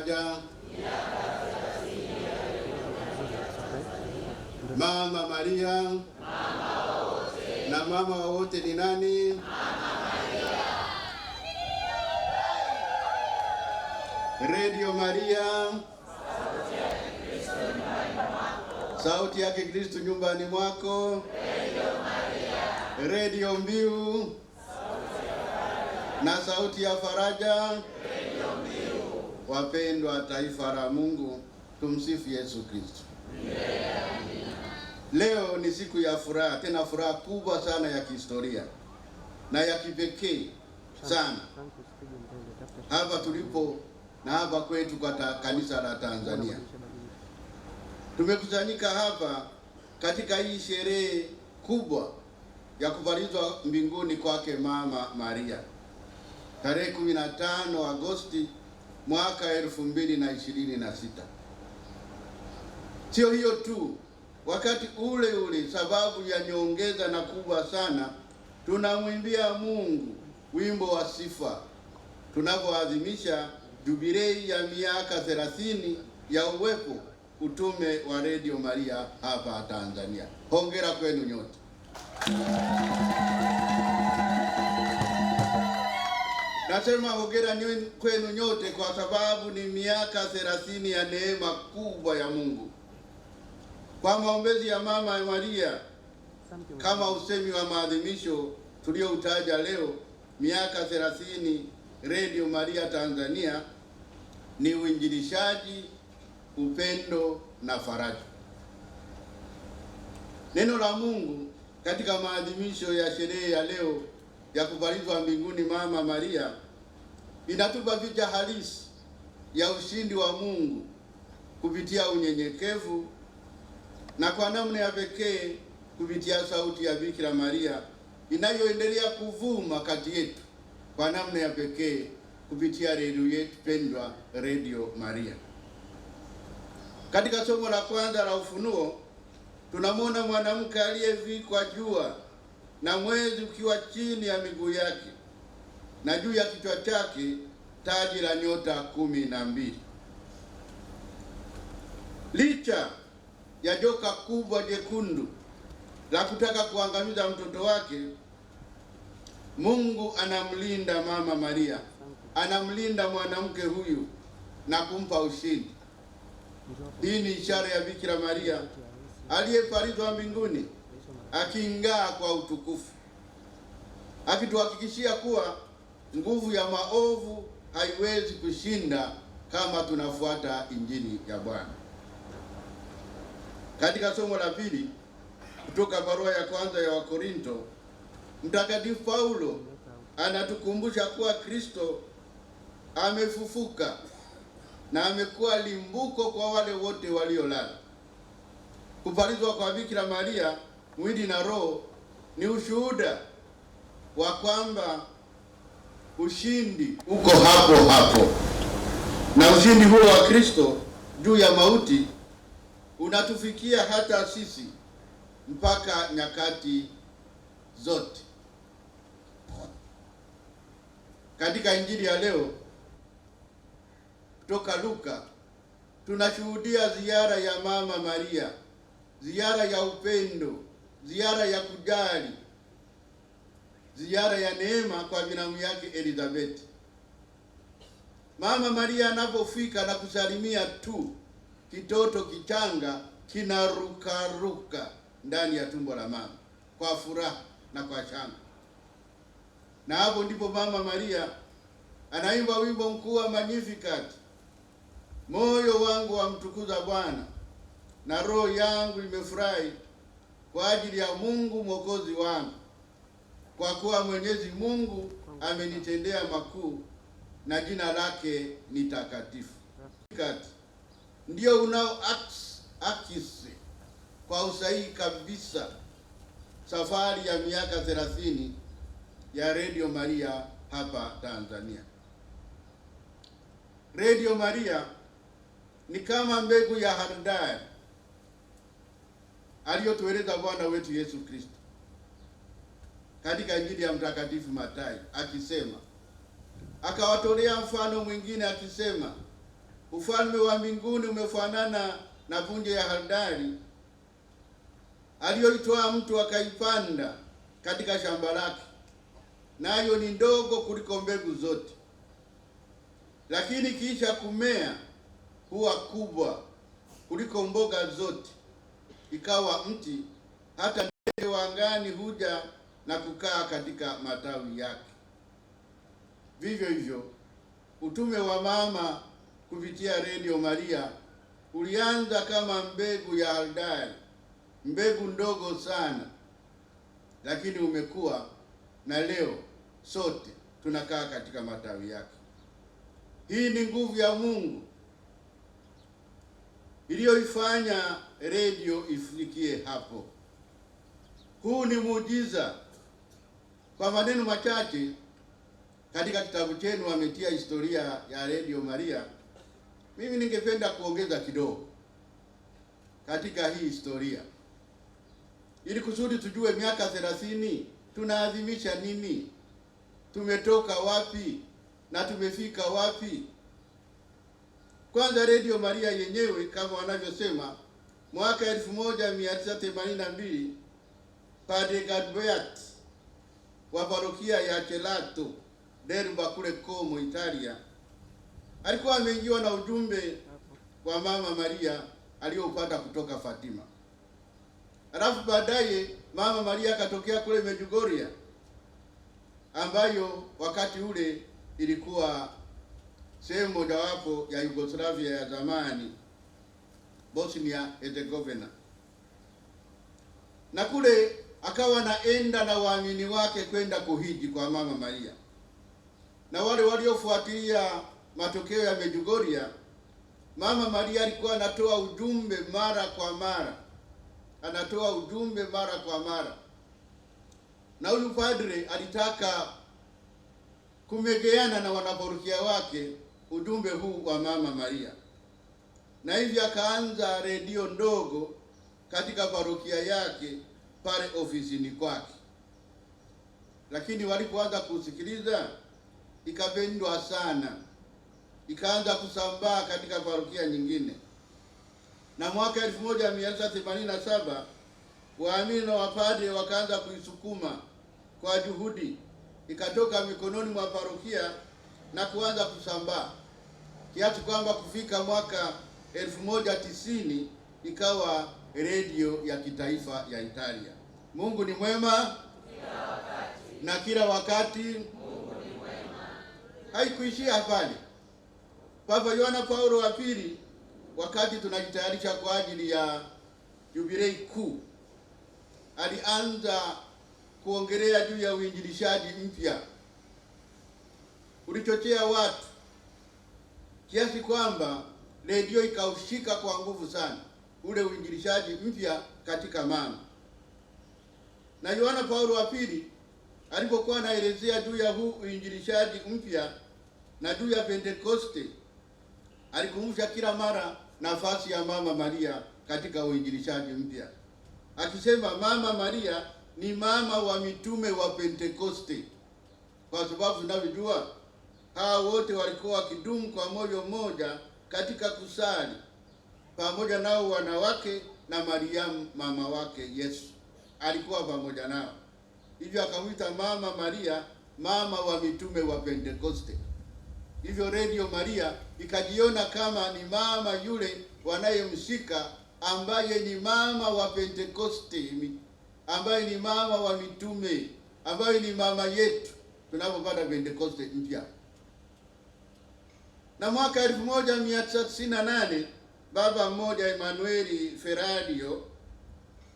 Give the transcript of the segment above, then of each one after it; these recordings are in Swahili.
faraja. Mama Maria, na mama wa wote ni nani? Radio Maria, sauti yake Kristo nyumbani mwako. Radio Mbiu, na sauti ya faraja. Wapendwa taifa la Mungu, tumsifu Yesu Kristo. Leo ni siku ya furaha, tena furaha kubwa sana ya kihistoria na ya kipekee sana hapa tulipo na hapa kwetu kwa kanisa la Tanzania. Tumekusanyika hapa katika hii sherehe kubwa ya kubalizwa mbinguni kwake Mama Maria, tarehe 15 Agosti mwaka 2026. Sio hiyo tu, wakati ule ule, sababu ya nyongeza na kubwa sana, tunamwimbia Mungu wimbo wa sifa tunapoadhimisha jubilei ya miaka 30 ya uwepo utume wa Radio Maria hapa Tanzania. Hongera kwenu nyote. Nasema hongera kwenu nyote kwa sababu ni miaka 30 ya neema kubwa ya Mungu. Kwa maombezi ya Mama Maria, kama usemi wa maadhimisho tulioutaja leo, miaka 30 Radio Maria Tanzania ni uinjilishaji, upendo na faraja. Neno la Mungu katika maadhimisho ya sherehe ya leo ya kubalizwa mbinguni Mama Maria inatupa picha halisi ya ushindi wa Mungu kupitia unyenyekevu, na kwa namna ya pekee kupitia sauti ya Bikira Maria inayoendelea kuvuma kati yetu kwa namna ya pekee kupitia redio yetu pendwa Radio Maria. Katika somo la kwanza la Ufunuo tunamwona mwanamke aliyevikwa jua na mwezi ukiwa chini ya miguu yake, na juu ya kichwa chake taji la nyota 12. Licha ya joka kubwa jekundu la kutaka kuangamiza mtoto wake, Mungu anamlinda Mama Maria, anamlinda mwanamke huyu na kumpa ushindi. Hii ni ishara ya Bikira Maria aliyepalizwa mbinguni aking'aa kwa utukufu, akituhakikishia kuwa nguvu ya maovu haiwezi kushinda kama tunafuata injili ya Bwana. Katika somo la pili kutoka barua ya kwanza ya Wakorinto, Mtakatifu Paulo anatukumbusha kuwa Kristo amefufuka na amekuwa limbuko kwa wale wote waliolala. Kupalizwa kwa Bikira Maria mwili na roho ni ushuhuda wa kwamba ushindi uko hapo hapo, na ushindi huo wa Kristo juu ya mauti unatufikia hata sisi mpaka nyakati zote. Katika injili ya leo kutoka Luka tunashuhudia ziara ya Mama Maria, ziara ya upendo, ziara ya kujali, ziara ya neema kwa binamu yake Elizabeth. Mama Maria anapofika na kusalimia tu, kitoto kichanga kinarukaruka ndani ya tumbo la mama kwa furaha na kwa shangwe. Na hapo ndipo Mama Maria anaimba wimbo mkuu wa Magnificat: moyo wangu wamtukuza Bwana na roho yangu imefurahi kwa ajili ya Mungu Mwokozi wangu, kwa kuwa Mwenyezi Mungu amenitendea makuu na jina lake ni takatifu. Ndio akisi kwa usahihi kabisa safari ya miaka 30 ya Radio Maria hapa Tanzania. Radio Maria ni kama mbegu ya haradali aliyotueleza Bwana wetu Yesu Kristo katika Injili ya Mtakatifu Mathayo akisema, akawatolea mfano mwingine akisema, ufalme wa mbinguni umefanana na punje ya haradali aliyoitoa mtu akaipanda katika shamba lake, nayo ni ndogo kuliko mbegu zote, lakini kisha kumea huwa kubwa kuliko mboga zote, ikawa mti, hata ndege wa angani huja na kukaa katika matawi yake. Vivyo hivyo utume wa mama kupitia Radio Maria ulianza kama mbegu ya haradali, mbegu ndogo sana, lakini umekuwa, na leo sote tunakaa katika matawi yake. Hii ni nguvu ya Mungu iliyoifanya redio ifikie hapo. Huu ni muujiza. Kwa maneno machache, katika kitabu chenu wametia historia ya Radio Maria. Mimi ningependa kuongeza kidogo katika hii historia, ili kusudi tujue miaka 30 tunaadhimisha nini, tumetoka wapi na tumefika wapi. Kwanza, Radio Maria yenyewe kama wanavyosema, mwaka 1982 Padre Gadbert wa parokia ya Celato Derba kule Como, Italia, alikuwa ameingiwa na ujumbe wa Mama Maria aliyopata kutoka Fatima. Alafu baadaye Mama Maria akatokea kule Medjugorje, ambayo wakati ule ilikuwa sehemu mojawapo ya Yugoslavia ya zamani, Bosnia Herzegovina. Na kule akawa naenda na waamini wake kwenda kuhiji kwa Mama Maria. Na wale waliofuatilia matokeo ya Medjugorje, Mama Maria alikuwa anatoa ujumbe mara kwa mara. Na huyu padre alitaka kumegeana na wanaparokia wake ujumbe huu wa Mama Maria. Na hivyo akaanza redio ndogo katika parokia yake pale ofisini kwake. Lakini walipoanza kusikiliza, ikapendwa sana, ikaanza kusambaa katika parokia nyingine. Na mwaka 1987 waamini na wapadre wakaanza kuisukuma kwa juhudi, ikatoka mikononi mwa parokia na kuanza kusambaa, kiasi kwamba kufika mwaka 1990 ikawa redio ya kitaifa ya Italia. Mungu ni mwema kila wakati, na kila wakati Mungu ni mwema. Haikuishia pale. Papa Yohana Paulo wa pili, wakati tunajitayarisha kwa ajili ya jubilei kuu, alianza kuongelea juu ya uinjilishaji mpya. Ulichochea watu kiasi kwamba redio ikaushika kwa nguvu sana ule uinjilishaji mpya katika mama. Na Yohana Paulo wa pili alipokuwa anaelezea juu ya huu uinjilishaji mpya na juu ya Pentekoste, alikumbusha kila mara nafasi ya Mama Maria katika uinjilishaji mpya, akisema Mama Maria ni mama wa mitume wa Pentekoste, kwa sababu tunavyojua hao wote walikuwa wakidumu kwa moyo mmoja katika kusali, pamoja nao wanawake na Mariamu mama wake Yesu alikuwa pamoja nao. Hivyo akamwita Mama Maria mama wa mitume wa Pentekoste. Hivyo Radio Maria ikajiona kama ni mama yule wanayemshika, ambaye ni mama wa Pentekoste, ambaye ni mama wa mitume, ambaye ni mama yetu tunapopata Pentekoste mpya. Na mwaka 1998 baba mmoja Emanueli Ferrario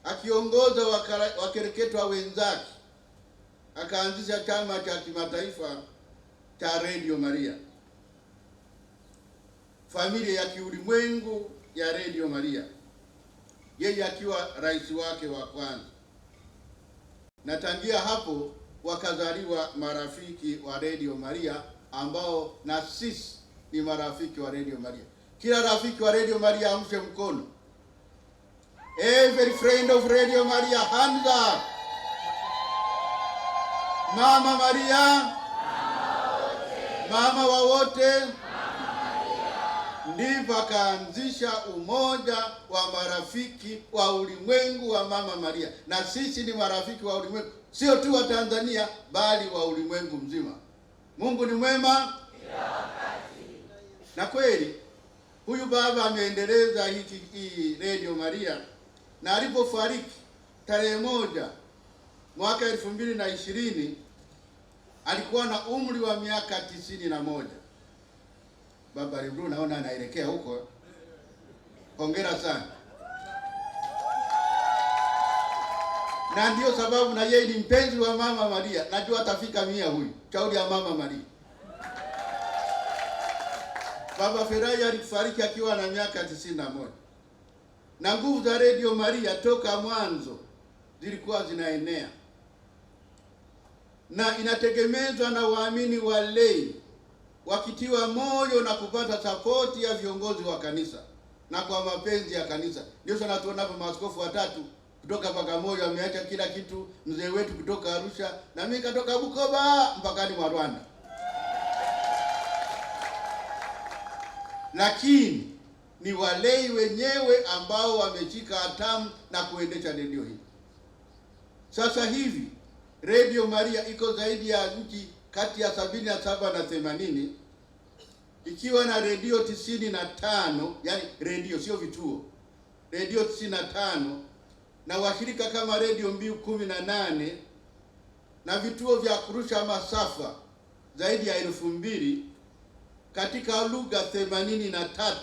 akiongoza wakereketwa wenzake akaanzisha chama cha kimataifa cha Radio Maria, familia ya kiulimwengu ya Radio Maria, yeye akiwa rais wake wa kwanza. Na tangia hapo wakazaliwa marafiki wa Radio Maria ambao na sisi ni marafiki wa Radio Maria. Kila rafiki wa Radio Maria amshe mkono. Every friend of Radio Maria, hands up. Mama Maria, mama wa wote, ndipo akaanzisha umoja wa marafiki wa ulimwengu wa Mama Maria, na sisi ni marafiki wa ulimwengu, sio tu wa Tanzania bali wa ulimwengu mzima. Mungu ni mwema na kweli. Huyu baba ameendeleza hii Radio Maria, na alipofariki tarehe 1 mwaka 2020 alikuwa na umri wa miaka 91. Baba Lebru naona anaelekea huko. Hongera sana. Na ndio sababu na yeye ni mpenzi wa Mama Maria. Najua atafika 100 huyu. Shauri ya Mama Maria. Baba Ferai alifariki akiwa na miaka 91. Na nguvu za Radio Maria toka mwanzo zilikuwa zinaenea, na inategemezwa na waamini walei wakitiwa moyo na kupata sapoti ya viongozi wa kanisa na kwa mapenzi ya kanisa. Ndio sana tuona hapa maaskofu watatu kutoka Bagamoyo wameacha kila kitu, mzee wetu kutoka Arusha na mimi katoka Bukoba mpakani mwa Rwanda. Lakini ni walei wenyewe ambao wameshika hatamu na kuendesha redio hii. Sasa hivi Radio Maria iko zaidi ya nchi kati ya 77 na 80, ikiwa na redio 95, yani redio sio vituo, redio 95 na washirika kama Radio Mbiu 18 na vituo vya kurusha masafa zaidi ya 2000 katika lugha 83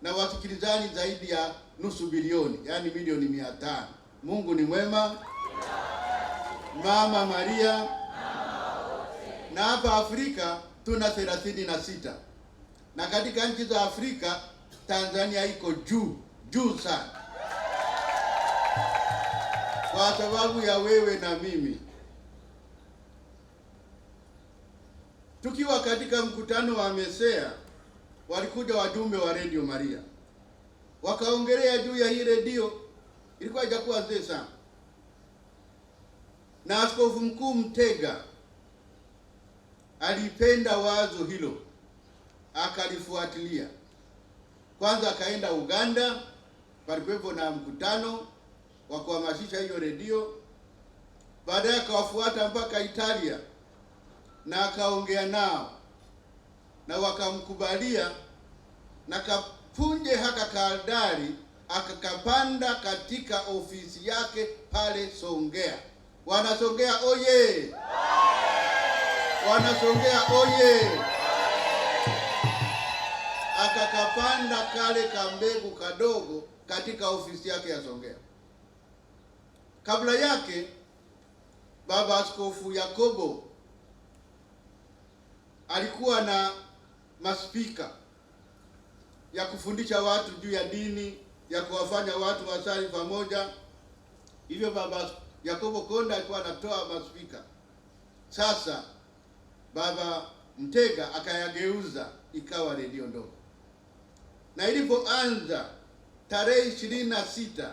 na wasikilizaji zaidi ya nusu bilioni, yani milioni 500. Mungu ni mwema. Mama Maria. Na hapa Afrika tuna 36, na katika nchi za Afrika Tanzania iko juu sana, kwa sababu ya wewe na mimi. Tukiwa katika mkutano wa Mesea, walikuja wajumbe wa Radio Maria wakaongelea juu ya hii redio. Ilikuwa haijakuwa nzee sana, na Askofu Mkuu Mtega alipenda wazo hilo, akalifuatilia. Kwanza akaenda Uganda, palikuwepo na mkutano wa kuhamasisha hiyo redio. Baadaye akawafuata mpaka Italia na akaongea nao na wakamkubalia, na kapunje haka kaldari akakapanda katika ofisi yake pale Songea. Wanasongea oye! Wanasongea oye! Akakapanda kale kambegu kadogo katika ofisi yake ya Songea. Kabla yake Baba Askofu Yakobo alikuwa na maspika ya kufundisha watu juu ya dini, ya kuwafanya watu wasali pamoja. Hivyo Baba Yakobo Konda alikuwa anatoa maspika. Sasa Baba Mtega akayageuza ikawa redio ndogo, na ilipoanza tarehe 26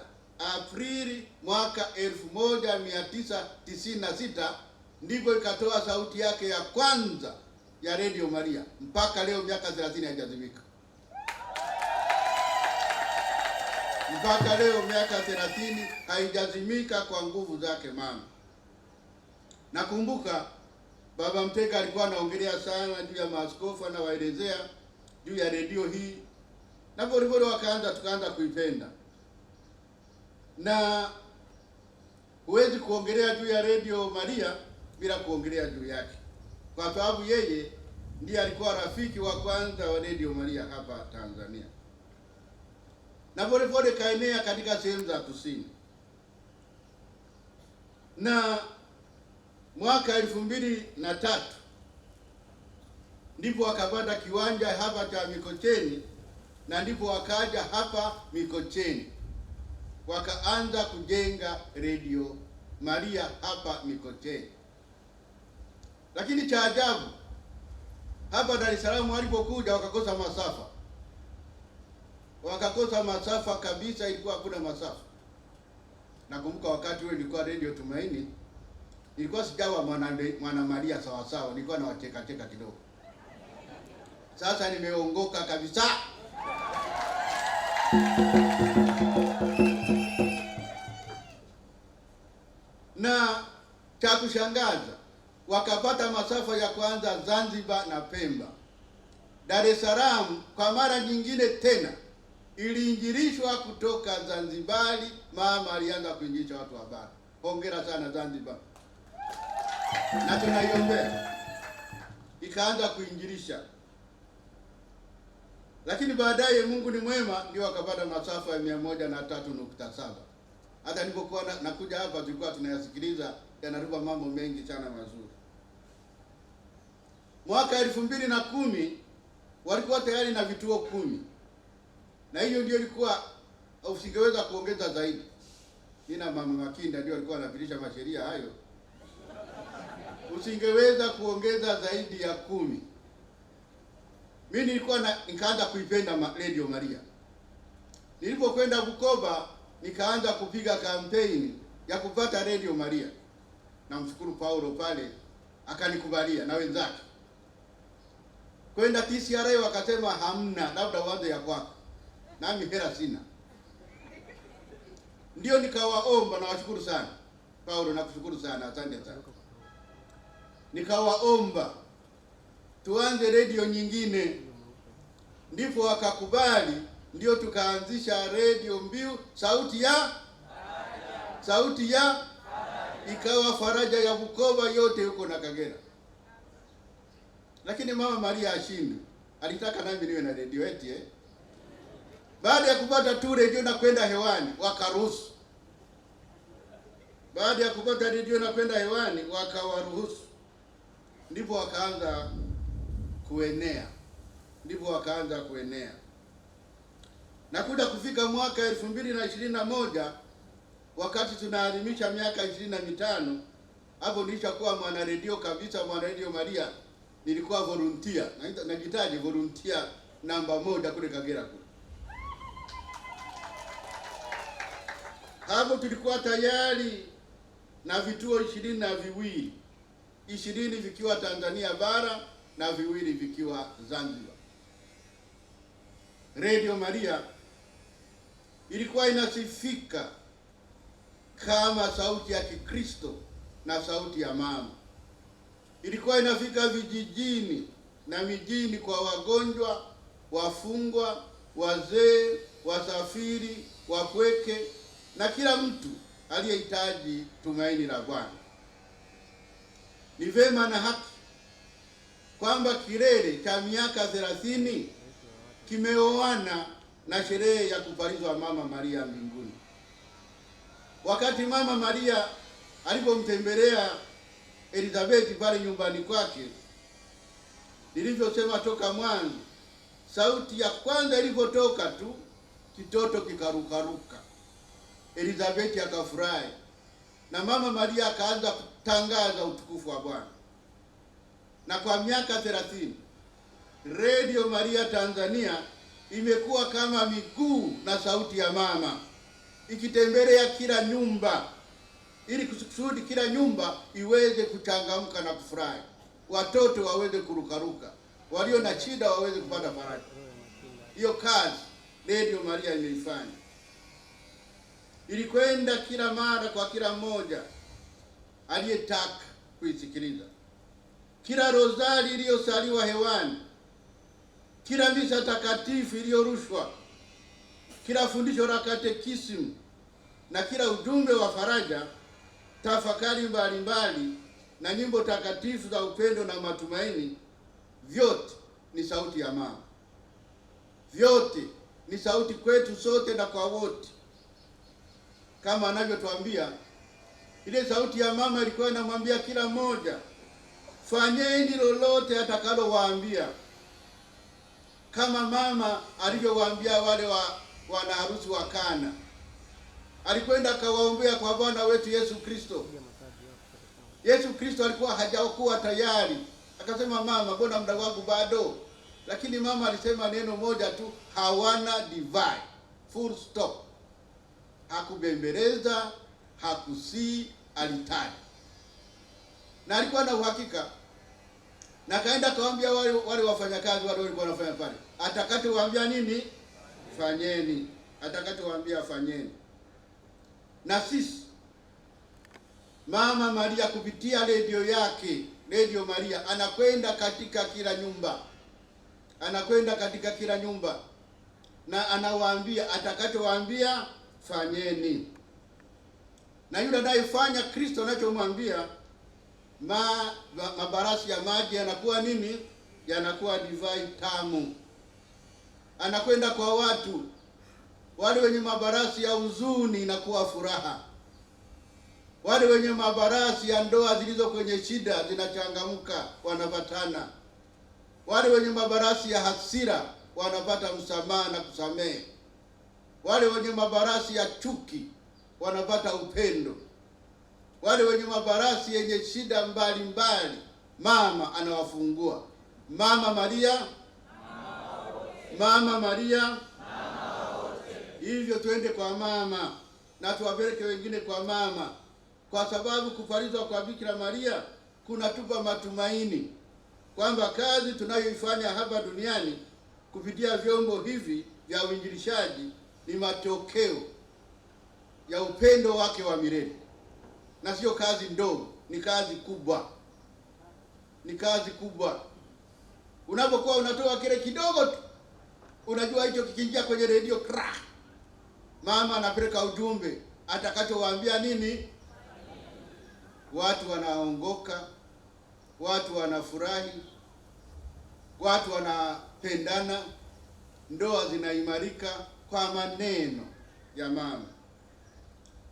Aprili mwaka 1996 ndipo ikatoa sauti yake ya kwanza ya Radio Maria. Mpaka leo miaka 30 haijazimika. Mpaka leo miaka 30 haijazimika kwa nguvu zake mama. Nakumbuka Baba Mtega alikuwa anaongelea sana juu ya maaskofu, anawaelezea juu ya redio hii, na polepole tukaanza kuipenda. Na huwezi kuongelea juu ya Radio Maria bila kuongelea juu yake, kwa sababu yeye ndiye alikuwa rafiki wa kwanza wa Radio Maria hapa Tanzania, na polepole kaenea katika sehemu za kusini. Na mwaka 2003 ndipo wakapata kiwanja hapa cha Mikocheni, na ndipo wakaja hapa Mikocheni wakaanza kujenga Radio Maria hapa Mikocheni. Lakini cha ajabu, hapa Dar es Salaam walipokuja wakakosa masafa. Wakakosa masafa kabisa, ilikuwa hakuna masafa. Nakumbuka wakati ule nilikuwa Radio Tumaini, nilikuwa sijawa mwana Maria sawa sawa, nilikuwa na wacheka kidogo. Sasa nimeongoka kabisa. Na cha kushangaza, wakapata masafa ya kwanza Zanzibar na Pemba. Dar es Salaam kwa mara nyingine tena iliinjilishwa kutoka Zanzibari. Mama alianza kuinjilisha watu wa bara. Hongera sana Zanzibar, na tunaiombea ikaanza kuinjilisha. Lakini baadaye Mungu ni mwema, ndio wakapata masafa ya 103.7. Hata nilipokuwa nakuja hapa tulikuwa tunayasikiliza, yanatupa mambo mengi sana mazuri. Mwaka 2010 walikuwa tayari na vituo 10. Na hiyo ndio ilikuwa, usingeweza kuongeza zaidi. Nina Mama Makinda ndio alikuwa anapitisha masheria hayo. Usingeweza kuongeza zaidi ya 10. Mimi nikaanza kuipenda Radio Maria. Nilipokwenda Bukoba nikaanza kupiga kampeni ya kupata Radio Maria. Namshukuru Paulo pale akanikubalia na wenzake. Kwenda TCRA wakasema hamna, labda uanze ya kwako. Nami hela sina. Ndio nikawaomba, na washukuru sana. Paulo nakushukuru sana, asante sana. Nikawaomba tuanze radio nyingine. Ndipo wakakubali, ndio tukaanzisha Radio Mbiu, sauti ya ikawa faraja ya Bukoba yote huko na Kagera. Lakini Mama Maria ashindi, alitaka nami niwe na radio eti Baada ya kupata tu radio na kwenda hewani wakaruhusu. Baada ya kupata radio na kwenda hewani wakawaruhusu. Ndipo wakaanza kuenea. Na kuja kufika mwaka 2021 wakati tunaadhimisha miaka 25, hapo nilishakuwa mwana radio kabisa, mwana Radio Maria. Nilikuwa volunteer, najitaji volunteer namba 1 kule Kagera kule. Hapo tulikuwa tayari na vituo 22, 20 vikiwa Tanzania bara na 2 vikiwa Zanzibar. Radio Maria ilikuwa inasifika kama sauti ya Kikristo na sauti ya mama. Ilikuwa inafika vijijini na mijini kwa wagonjwa, wafungwa, wazee, wasafiri, wapweke na kila mtu aliyehitaji tumaini la Bwana. Ni vema na haki kwamba kilele cha miaka 30 kimeoana na sherehe ya kupalizwa Mama Maria mbinguni. Wakati Mama Maria alipomtembelea Elizabeth pale nyumbani kwake, nilivyosema toka mwanzo, sauti ya kwanza ilipotoka tu, kitoto kikarukaruka. Elizabeth akafurahi na Mama Maria akaanza kutangaza utukufu wa Bwana. Na kwa miaka 30 Radio Maria Tanzania imekuwa kama miguu na sauti ya mama, ikitembelea kila nyumba ili kusudi kila nyumba iweze kuchangamka na kufurahi, watoto waweze kurukaruka, walio na shida waweze kupata faraja. Hiyo kazi Radio Maria imeifanya. Ilikwenda kila mara kwa kila mmoja aliyetaka kuisikiliza. Kila rozari iliyosaliwa hewani, kila misa takatifu iliyorushwa, kila fundisho la katekisimu na kila ujumbe wa faraja, tafakari mbalimbali na nyimbo takatifu za upendo na matumaini, vyote ni sauti ya mama. Vyote ni sauti kwetu sote na kwa wote. Kama anavyotuambia, ile sauti ya mama ilikuwa inamwambia kila mmoja, fanyeni lolote atakalowaambia. Kama mama alivyowaambia wale wana harusi wa Kana. Alikwenda akawaombea kwa Bwana wetu Yesu Kristo. Yesu Kristo alikuwa hajakuwa tayari. Akasema, mama, mbona muda wangu bado? Lakini mama alisema neno moja tu, hawana divai. Full stop. Hakubembeleza, hakusii, alitaja. Na alikuwa na uhakika Na kaenda kawaambia wale wafanyakazi wale walikuwa wanafanya pale, atakachowaambia nini fanyeni, atakachowaambia fanyeni. Na sisi Mama Maria kupitia redio yake, Radio Maria, anakwenda katika kila nyumba, anakwenda katika kila nyumba na anawaambia atakachowaambia fanyeni. Na yule anayefanya Kristo anachomwambia, mabarasi ya maji yanakuwa nini? Yanakuwa divai tamu. Anakwenda kwa watu wale wenye mabarasi ya huzuni, inakuwa furaha. Wale wenye mabarasi ya ndoa zilizo kwenye shida zinachangamka, wanapatana. Wale wenye mabarasi ya hasira wanapata msamaha na kusamehe. Wale wenye mabarasi ya chuki wanapata upendo. Wale wenye mabarasi yenye shida mbalimbali, mama anawafungua. Mama Maria, Mama Maria. Hivyo twende kwa mama na tuwapeleke wengine kwa mama, kwa sababu kupalizwa kwa Bikira Maria kunatupa matumaini kwamba kazi tunayoifanya hapa duniani kupitia vyombo hivi vya uinjilishaji ni matokeo ya upendo wake wa milele, na sio kazi ndogo, ni kazi kubwa, ni kazi kubwa. Unapokuwa unatoa kile kidogo tu, unajua hicho kikiingia kwenye redio crack, mama anapeleka ujumbe atakachowaambia nini, watu wanaongoka, watu wanafurahi, watu wanapendana, ndoa zinaimarika kwa maneno ya mama.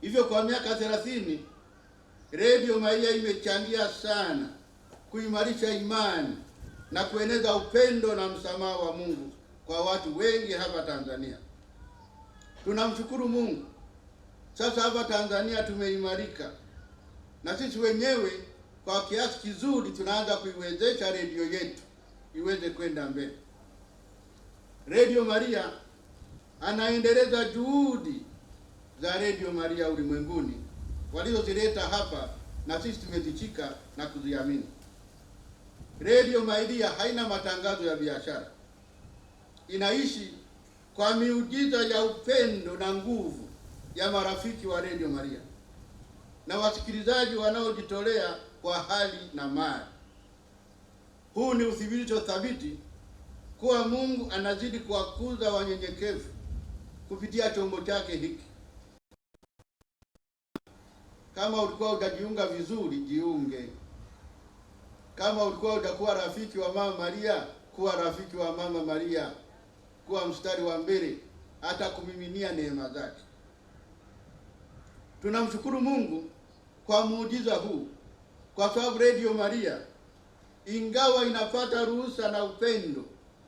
Hivyo kwa miaka 30 Radio Maria imechangia sana kuimarisha imani na kueneza upendo na msamaha wa Mungu kwa watu wengi hapa Tanzania. Tunamshukuru Mungu. Sasa hapa Tanzania tumeimarika, na sisi wenyewe kwa kiasi kizuri tunaanza kuiwezesha redio yetu iweze kwenda mbele. Radio Maria anaendeleza juhudi za Radio Maria ulimwenguni walizozileta hapa, na sisi tumezichika na kuziamini. Radio Maria haina matangazo ya biashara, inaishi kwa miujiza ya upendo na nguvu ya marafiki wa Radio Maria na wasikilizaji wanaojitolea kwa hali na mali. Huu ni uthibitisho thabiti kuwa Mungu anazidi kuwakuza wanyenyekevu kupitia chombo chake hiki. Kama ulikuwa utajiunga vizuri, jiunge. Kama ulikuwa utakuwa rafiki wa Mama Maria, kuwa rafiki wa Mama Maria, kuwa mstari wa mbele hata kumiminia neema zake. Tunamshukuru Mungu kwa muujiza huu, kwa sababu Radio Maria ingawa inapata ruhusa na upendo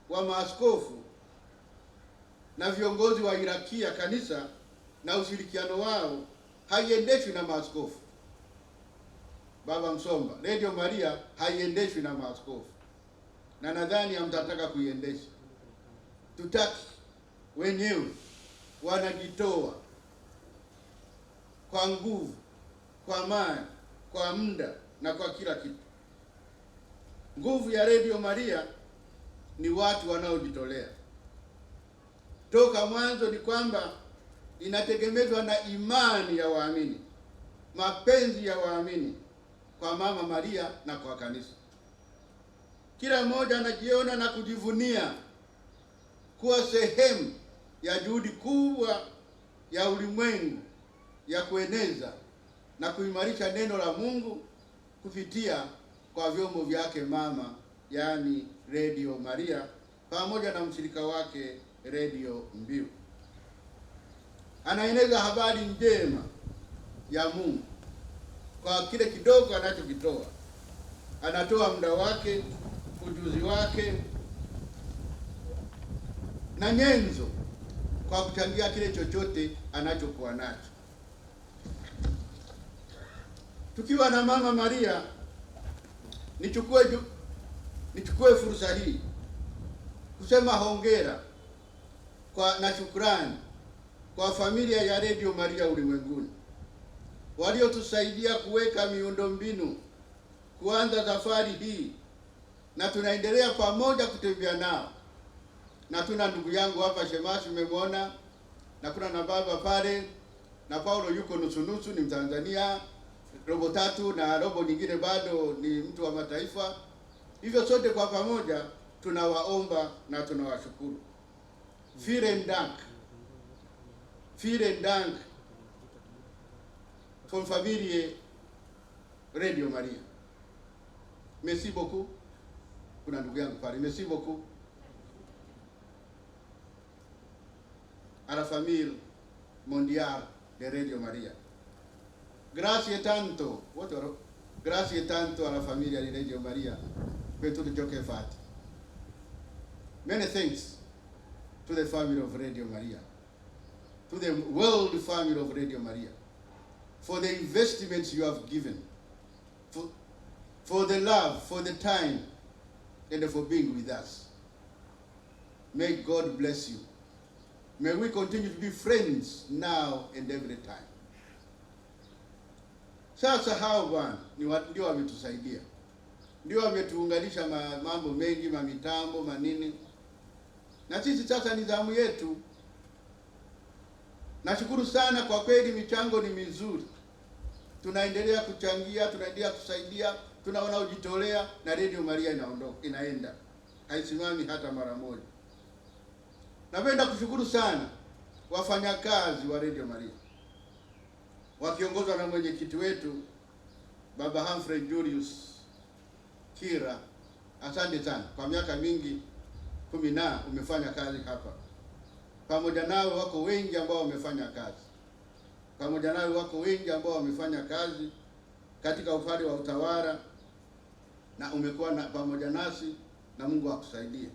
wa maaskofu na viongozi wa hierarkia kanisa na ushirikiano wao, haiendeshwi na maaskofu. Baba Msomba, Radio Maria haiendeshwi na maaskofu, na nadhani hamtataka kuiendesha. Tutaki wenyewe wanajitoa kwa nguvu, kwa mali, kwa muda na kwa kila kitu. Nguvu ya Radio Maria ni watu wanaojitolea. Toka mwanzo ni kwamba inategemezwa na imani ya waamini, mapenzi ya waamini kwa Mama Maria na kwa kanisa. Kila mmoja anajiona na kujivunia kuwa sehemu ya juhudi kubwa ya ulimwengu ya kueneza na kuimarisha neno la Mungu kupitia kwa vyombo vyake mama, yaani Radio Maria pamoja na mshirika wake Radio Mbiu. Anaeneza habari njema ya Mungu kwa kile kidogo anachokitoa. Anatoa muda wake, ujuzi wake na nyenzo kwa kuchangia kile chochote anachokuwa nacho. Tukiwa na Mama Maria, nichukue fursa hii kusema hongera na shukrani kwa familia ya Radio Maria ulimwenguni waliotusaidia kuweka miundombinu kuanza safari hii na tunaendelea pamoja kutembea nao. Na tuna ndugu yangu hapa Shemasi, umemwona, na kuna na baba pale, na Paulo yuko nusu nusu, ni Mtanzania robo tatu, na robo nyingine bado ni mtu wa mataifa. Hivyo sote kwa pamoja tunawaomba na tunawashukuru. Vielen Dank. Vielen Dank von Familie Radio Maria. Merci beaucoup. Kuna ndugu yangu pale. Merci beaucoup à la famille mondiale de Radio Maria. Grazie tanto. Grazie tanto alla famiglia di Radio Maria per tutto ciò che fate. Many thanks to the family of Radio Maria, to the world family of Radio Maria, for the investments you have given, for the love, for the time, and for being with us. May God bless you. May we continue to be friends now and every time. Sasa hao bwana ndio wametusaidia, ndio wametuunganisha mambo mengi, mitambo manini, na sisi sasa ni zamu yetu. Nashukuru sana kwa kweli, michango ni mizuri, tunaendelea kuchangia, tunaendelea kusaidia, tunaona ujitolea, na Radio Maria inaenda, haisimami hata mara moja. Napenda kushukuru sana wafanyakazi wa Radio Maria wakiongozwa na mwenyekiti wetu Baba Humphrey Julius Kira. Asante sana kwa miaka mingi 10 umefanya kazi hapa. Pamoja nawe wako wengi ambao wamefanya kazi. Pamoja nawe wako wengi ambao wamefanya kazi katika upande wa utawala, na umekuwa pamoja nasi, na Mungu akusaidie.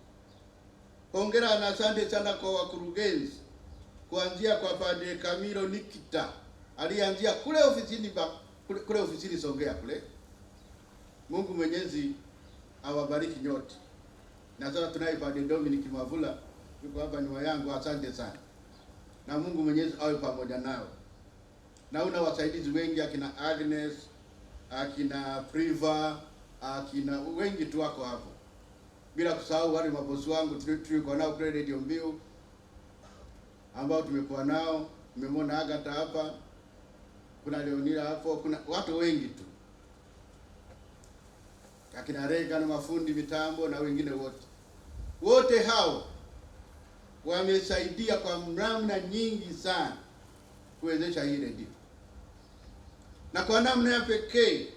Hongera na asante sana kwa wakurugenzi, kuanzia kwa Padre Camilo Nikita alianzia kule ofisini Songea kule. Mungu Mwenyezi awabariki nyote. Na sasa tunaye Padre Dominic Mavula yuko hapa nyuma yangu, asante sana. Na Mungu Mwenyezi awe pamoja nao. Na una wasaidizi wengi, akina Agnes, akina Priva, akina wengi tu wako hapo. Bila kusahau wale mabosi wangu tulikuwa nao kule Radio Mbiu ambao tumekuwa nao. Nimemwona Agatha hapa, kuna Leonila hapo, kuna watu wengi tu. Akina Rega na mafundi mitambo na wengine wote. Wote hao wamesaidia kwa namna nyingi sana kuwezesha hii radio. Na kwa namna ya pekee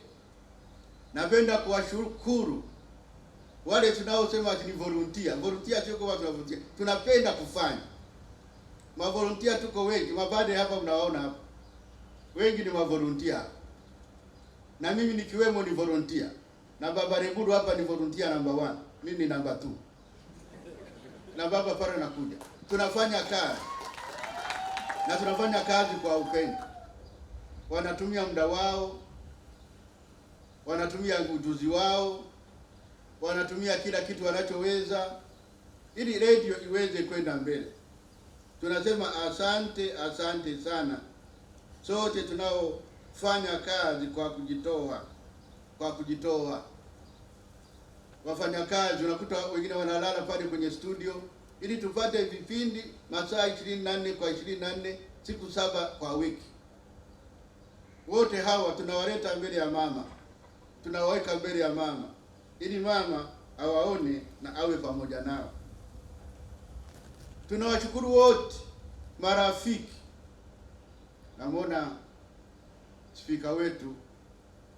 napenda kuwashukuru wale tunaosema ni volunteer. Volunteer sio kwa watu volunteer. Tunapenda kufanya. Volunteer tuko wengi. Mabade hapa mnaona hapa. Wengi ni volunteer. Na mimi nikiwemo ni volunteer. Na Baba Reguru hapa ni volunteer number 1. Mimi ni number 2. Na baba pale nakuja. Tunafanya kazi. Na tunafanya kazi kwa upendo. Wanatumia muda wao, wanatumia ujuzi wao, wanatumia kila kitu wanachoweza ili radio iweze kwenda mbele. Tunasema asante, asante sana sote tunaofanya kazi kwa kujitoa. Wafanyakazi unakuta wengine wanalala pale kwenye studio ili tupate vipindi masaa 24 kwa 24, siku 7 kwa wiki. Wote hawa tunawaleta mbele ya mama, tunawaweka mbele ya mama ili mama awaone na awe pamoja nao. Tunawashukuru wote marafiki. Namuona speaker wetu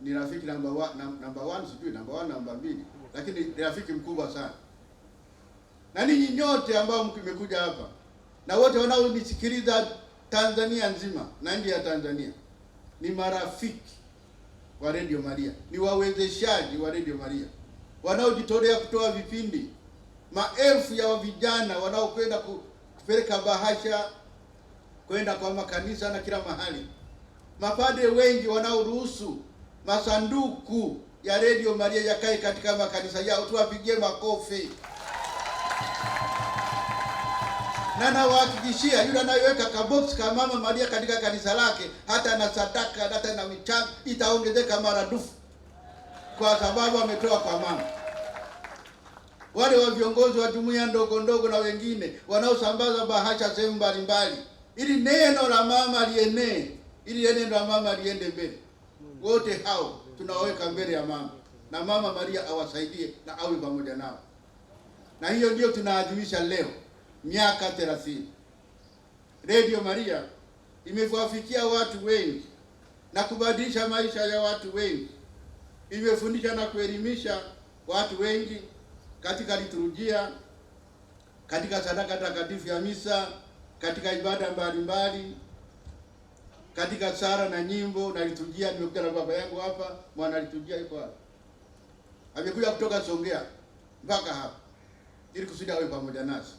ni rafiki number 1, sijui number 1 number 2, lakini ni rafiki mkubwa sana. Na ninyi nyote ambao mmekuja hapa na wote wanaonisikiliza Tanzania nzima na nje ya Tanzania ni marafiki wa Radio Maria, ni wawezeshaji wa Radio Maria wanaojitolea kutoa vipindi. Maelfu ya vijana wanaokwenda kupeleka bahasha kwenda kwa makanisa na kila mahali. Mapadre wengi wanaoruhusu masanduku ya Radio Maria yakae katika makanisa yao, tuwapigie makofi. Na nawahakikishia yule anayeweka kabox kama Mama Maria katika kanisa lake, hata na sadaka, hata na michango itaongezeka maradufu, kwa sababu ametoa kwa mama. wale wa viongozi wa jumuiya ndogo ndogo na wengine wanaosambaza bahasha sehemu mbalimbali, ili neno la mama lienee, ili neno la mama liende mbele. Wote hao tunaweka mbele ya mama, na Mama Maria awasaidie na awe pamoja nao. Na hiyo ndio tunaadhimisha leo, miaka 30. Radio Maria imewafikia watu wengi na kubadilisha maisha ya watu wengi. Imefundisha na kuelimisha watu wengi katika liturujia, katika sadaka takatifu ya misa, katika ibada mbalimbali, katika sala na nyimbo na liturujia. Nimekuja na baba yangu hapa, mwana liturujia yuko hapa, amekuja kutoka Songea mpaka hapa ili kusudi awe pamoja nasi.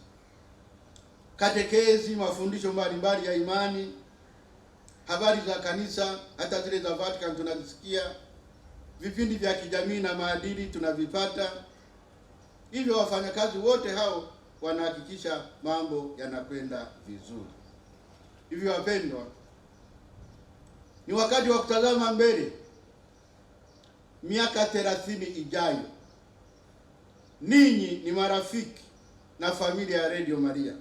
Katekezi, mafundisho mbalimbali ya imani, habari za kanisa, hata zile za Vatican tunazisikia, vipindi vya kijamii na maadili tunavipata. Hivyo wafanyakazi wote hao wanahakikisha mambo yanakwenda vizuri. Hivyo wapendwa, ni wakati wa kutazama mbele, miaka 30 ijayo. Ninyi ni marafiki na familia ya Radio Maria.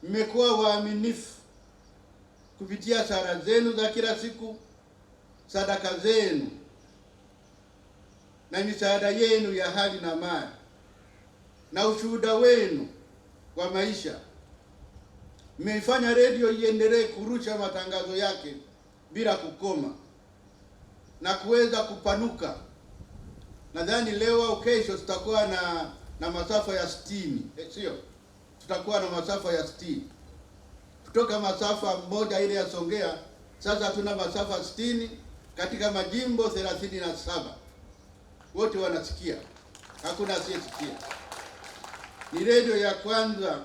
Mmekuwa waaminifu kupitia sala zenu za kila siku, sadaka zenu na misaada yenu ya hali na mali, na ushuhuda wenu wa maisha. Mmeifanya redio iendelee kurusha matangazo yake bila kukoma na kuweza kupanuka. Nadhani leo au kesho tutakuwa na masafa ya 60, sio? Tutakuwa na masafa ya 60. Kutoka masafa moja ile ya Songea, sasa tuna masafa 60 katika majimbo 37. Wote wanasikia, hakuna asiyesikia. Ni redio ya kwanza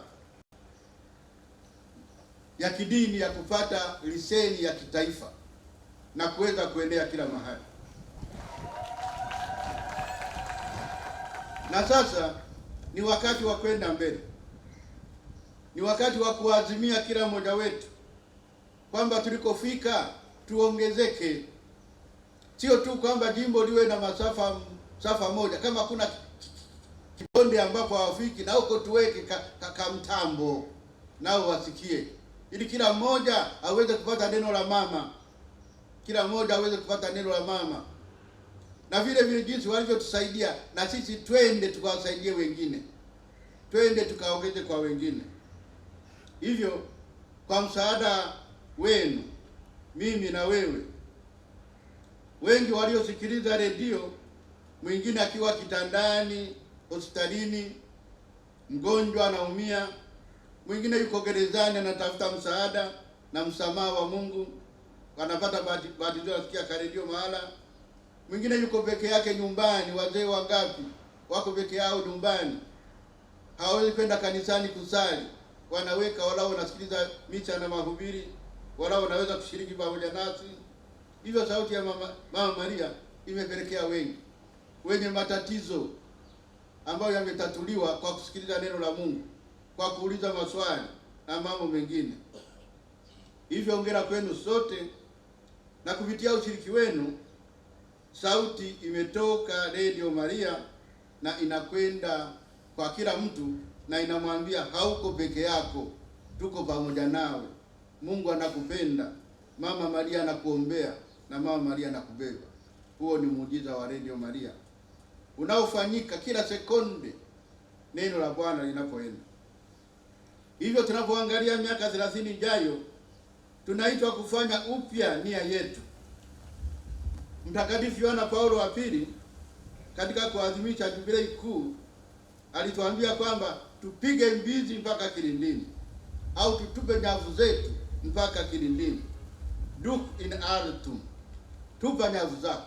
ya kidini ya kupata leseni ya kitaifa na kuweza kuendea kila mahali. Na sasa ni wakati wa kwenda mbele. Ni wakati wa kuazimia kila mmoja wetu kwamba tulikofika tuongezeke. Sio tu kwamba jimbo liwe na masafa moja, kama kuna kibonde ambapo hawafiki, na huko tuweke mtambo nao wasikie, ili kila mmoja aweze kupata neno la mama, kila mmoja aweze kupata neno la mama. Na vile vile jinsi walivyotusaidia, na sisi twende tukawasaidie wengine, twende tukaongeze kwa wengine. Hivyo kwa msaada wenu, mimi na wewe, wengi waliosikiliza redio, mwingine akiwa kitandani hospitalini, mgonjwa anaumia, mwingine yuko gerezani anatafuta msaada na msamaha wa Mungu, anapata batizo asikia karedio mahala, mwingine yuko peke yake nyumbani. Wazee wangapi wako peke yao nyumbani, hawezi kwenda kanisani kusali, wanaweka wala wanasikiliza misa na mahubiri, wala wanaweza kushiriki pamoja nasi. Hivyo sauti ya Mama Maria imepelekea wengi wenye matatizo ambayo yametatuliwa kwa kusikiliza neno la Mungu, kwa kuuliza maswali na mambo mengine. Hivyo hongera kwenu sote, na kupitia ushiriki wenu sauti imetoka Radio Maria na inakwenda kwa kila mtu, na inamwambia hauko peke yako, tuko pamoja nawe. Mungu anakupenda, Mama Maria anakuombea, na Mama Maria anakubeba. Huo ni muujiza wa Radio Maria unaofanyika kila sekunde neno la Bwana linapoenda. Hivyo tunapoangalia miaka 30 ijayo, tunaitwa kufanya upya nia yetu. Mtakatifu Yohana Paulo wa pili katika kuadhimisha jubilei kuu alituambia kwamba tupige mbizi mpaka kilindini, au tutupe nyavu zetu mpaka kilindini. Duc in artum, tupa nyavu zako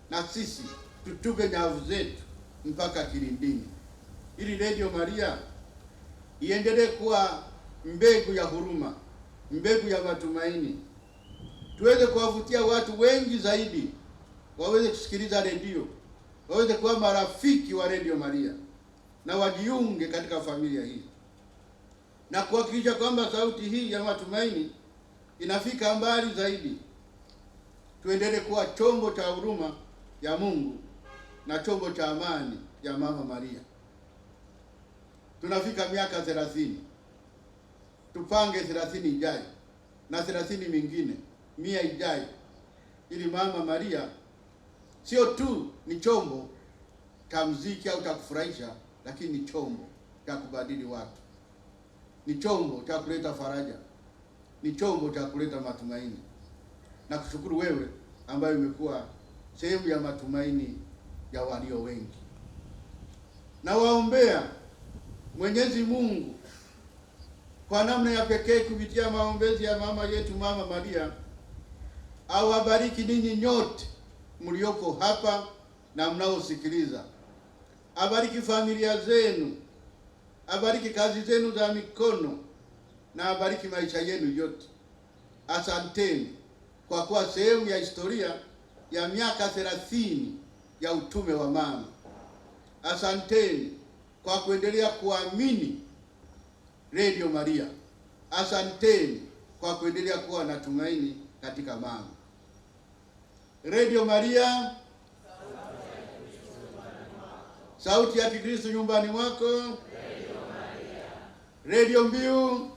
na sisi tutupe nyavu zetu mpaka kilindini, ili Radio Maria iendelee kuwa mbegu ya huruma, mbegu ya matumaini, tuweze kuwavutia watu wengi zaidi waweze kusikiliza redio, waweze kuwa marafiki wa Radio Maria na wajiunge katika familia hii, na kuhakikisha kwamba sauti hii ya matumaini inafika mbali zaidi. Tuendelee kuwa chombo cha huruma ya Mungu na chombo cha amani ya Mama Maria. tunafika miaka 30, tupange 30 ijayo na 30 mingine 100 ijayo, ili Mama Maria sio tu ni chombo cha muziki au cha kufurahisha, lakini ni chombo cha kubadili watu, ni chombo cha kuleta faraja, ni chombo cha kuleta matumaini. Na kushukuru wewe ambaye umekuwa sehemu ya matumaini ya walio wengi. Na waombea Mwenyezi Mungu kwa namna ya pekee kupitia maombezi ya mama yetu Mama Maria, awabariki ninyi nyote mliopo hapa na mnaosikiliza. Abariki familia zenu, abariki kazi zenu za mikono, na abariki maisha yenu yote. Asanteni kwa kuwa sehemu ya historia ya miaka 30 ya utume wa mama. Asanteni kwa kuendelea kuamini Radio Maria. Asanteni kwa kuendelea kuwa na tumaini katika mama. Radio Maria, sauti ya Kikristo nyumbani mwako. Radio Mbiu,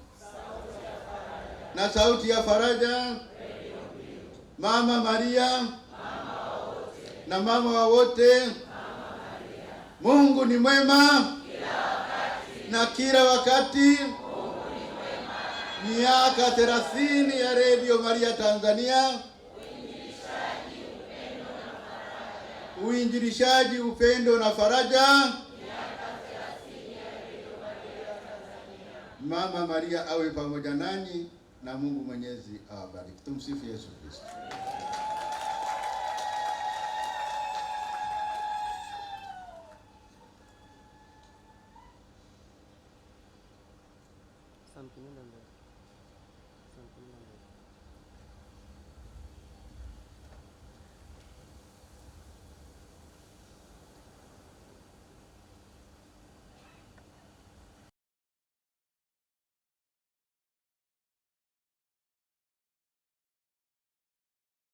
na sauti ya faraja. Mama Maria, na mama wa wote. Mungu ni mwema na kila wakati. Miaka 30 ya Radio Maria Tanzania, uinjilishaji, upendo na faraja. Mama Maria awe pamoja nanyi na Mungu Mwenyezi awabariki. Tumsifu Yesu Kristo. Something in the